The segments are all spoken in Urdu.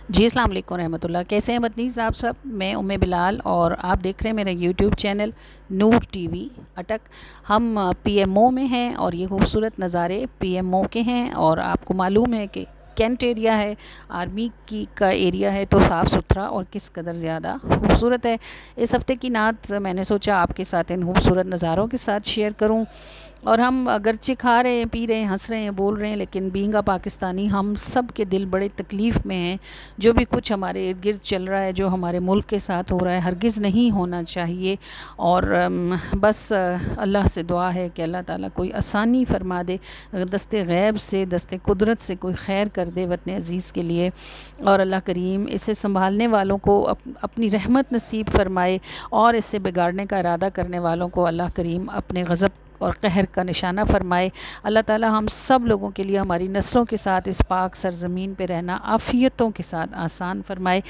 جی السلام علیکم رحمۃ اللہ، کیسے ہیں مدنیز آپ سب؟ میں بلال اور آپ دیکھ رہے ہیں میرا یوٹیوب چینل نور ٹی وی اٹک۔ ہم پی ایم او میں ہیں اور یہ خوبصورت نظارے پی ایم او کے ہیں، اور آپ کو معلوم ہے کہ کینٹ ایریا ہے، آرمی کا ایریا ہے، تو صاف ستھرا اور کس قدر زیادہ خوبصورت ہے۔ اس ہفتے کی نعت میں نے سوچا آپ کے ساتھ ان خوبصورت نظاروں کے ساتھ شیئر کروں۔ اور ہم اگرچہ کھا رہے ہیں، پی رہے ہیں، ہنس رہے ہیں، بول رہے ہیں، لیکن بینگا پاکستانی ہم سب کے دل بڑے تکلیف میں ہیں۔ جو بھی کچھ ہمارے ارد گرد چل رہا ہے، جو ہمارے ملک کے ساتھ ہو رہا ہے، ہرگز نہیں ہونا چاہیے۔ اور بس اللہ سے دعا ہے کہ اللہ تعالیٰ کوئی آسانی فرما دے، دست غیب سے، دست قدرت سے کوئی خیر کر دے وطن عزیز کے لیے، اور اللہ کریم اسے سنبھالنے والوں کو اپنی رحمت نصیب فرمائے، اور اسے بگاڑنے کا ارادہ کرنے والوں کو اللہ کریم اپنے غضب اور قہر کا نشانہ فرمائے۔ اللہ تعالیٰ ہم سب لوگوں کے لیے ہماری نسلوں کے ساتھ اس پاک سرزمین پہ رہنا عافیتوں کے ساتھ آسان فرمائے۔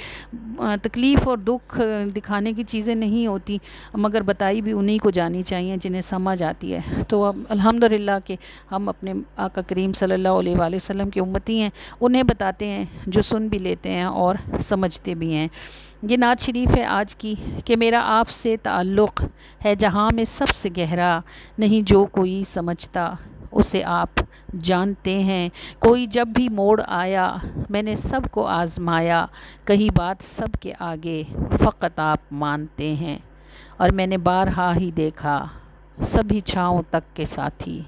تکلیف اور دکھ دکھانے کی چیزیں نہیں ہوتی، مگر بتائی بھی انہی کو جانی چاہیے جنہیں سمجھ آتی ہے۔ تو اب الحمدللہ کہ ہم اپنے آقا کریم صلی اللہ علیہ وآلہ وسلم کے امتی ہیں، انہیں بتاتے ہیں جو سن بھی لیتے ہیں اور سمجھتے بھی ہیں۔ یہ نعت شریف ہے آج کی کہ میرا آپ سے تعلق ہے جہاں میں سب سے گہرا، نہیں جو کوئی سمجھتا اسے آپ جانتے ہیں۔ کوئی جب بھی موڑ آیا میں نے سب کو آزمایا، کہی بات سب کے آگے فقط آپ مانتے ہیں۔ اور میں نے بارہا ہی دیکھا سبھی چھاؤں تک کے ساتھی،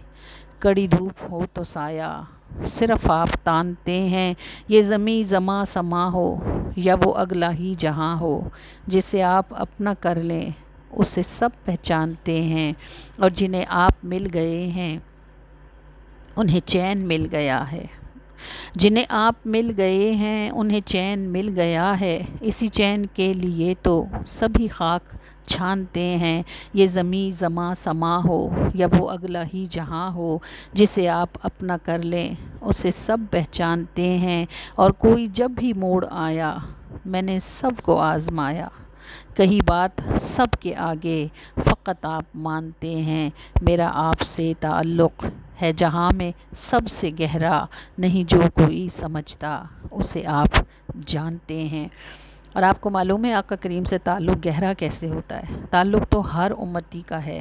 کڑی دھوپ ہو تو سایہ صرف آپ تانتے ہیں۔ یہ زمیں زماں سما ہو یا وہ اگلا ہی جہاں ہو، جسے آپ اپنا کر لیں اسے سب پہچانتے ہیں۔ اور جنہیں آپ مل گئے ہیں انہیں چین مل گیا ہے، جنہیں آپ مل گئے ہیں انہیں چین مل گیا ہے، اسی چین کے لیے تو سبھی خاک چھانتے ہیں۔ یہ زمیں زماں سما ہو یا وہ اگلا ہی جہاں ہو، جسے آپ اپنا کر لیں اسے سب پہچانتے ہیں۔ اور کوئی جب بھی موڑ آیا میں نے سب کو آزمایا، کہی بات سب کے آگے فقط آپ مانتے ہیں۔ میرا آپ سے تعلق ہے جہاں میں سب سے گہرا، نہیں جو کوئی سمجھتا اسے آپ جانتے ہیں۔ اور آپ کو معلوم ہے آقا کریم سے تعلق گہرا کیسے ہوتا ہے؟ تعلق تو ہر امتی کا ہے،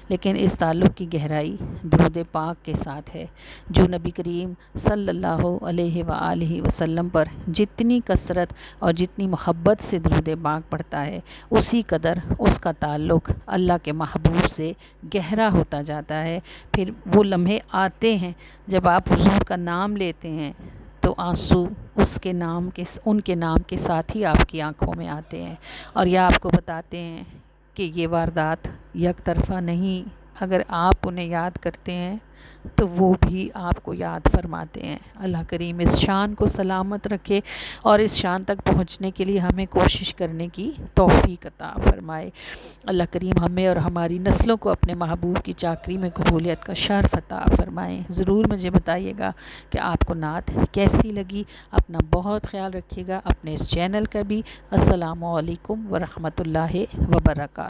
لیکن اس تعلق کی گہرائی درود پاک کے ساتھ ہے۔ جو نبی کریم صلی اللہ علیہ وآلہ وسلم پر جتنی کثرت اور جتنی محبت سے درود پاک پڑھتا ہے، اسی قدر اس کا تعلق اللہ کے محبوب سے گہرا ہوتا جاتا ہے۔ پھر وہ لمحے آتے ہیں جب آپ حضور کا نام لیتے ہیں تو آنسو ان کے نام کے ساتھ ہی آپ کی آنکھوں میں آتے ہیں، اور یہ آپ کو بتاتے ہیں کہ یہ واردات یک طرفہ نہیں۔ اگر آپ انہیں یاد کرتے ہیں تو وہ بھی آپ کو یاد فرماتے ہیں۔ اللہ کریم اس شان کو سلامت رکھے، اور اس شان تک پہنچنے کے لیے ہمیں کوشش کرنے کی توفیق عطا فرمائے۔ اللہ کریم ہمیں اور ہماری نسلوں کو اپنے محبوب کی چاکری میں قبولیت کا شرف عطا فرمائے۔ ضرور مجھے بتائیے گا کہ آپ کو نعت کیسی لگی۔ اپنا بہت خیال رکھیے گا، اپنے اس چینل کا بھی۔ السلام علیکم ورحمۃ اللہ وبرکاتہ۔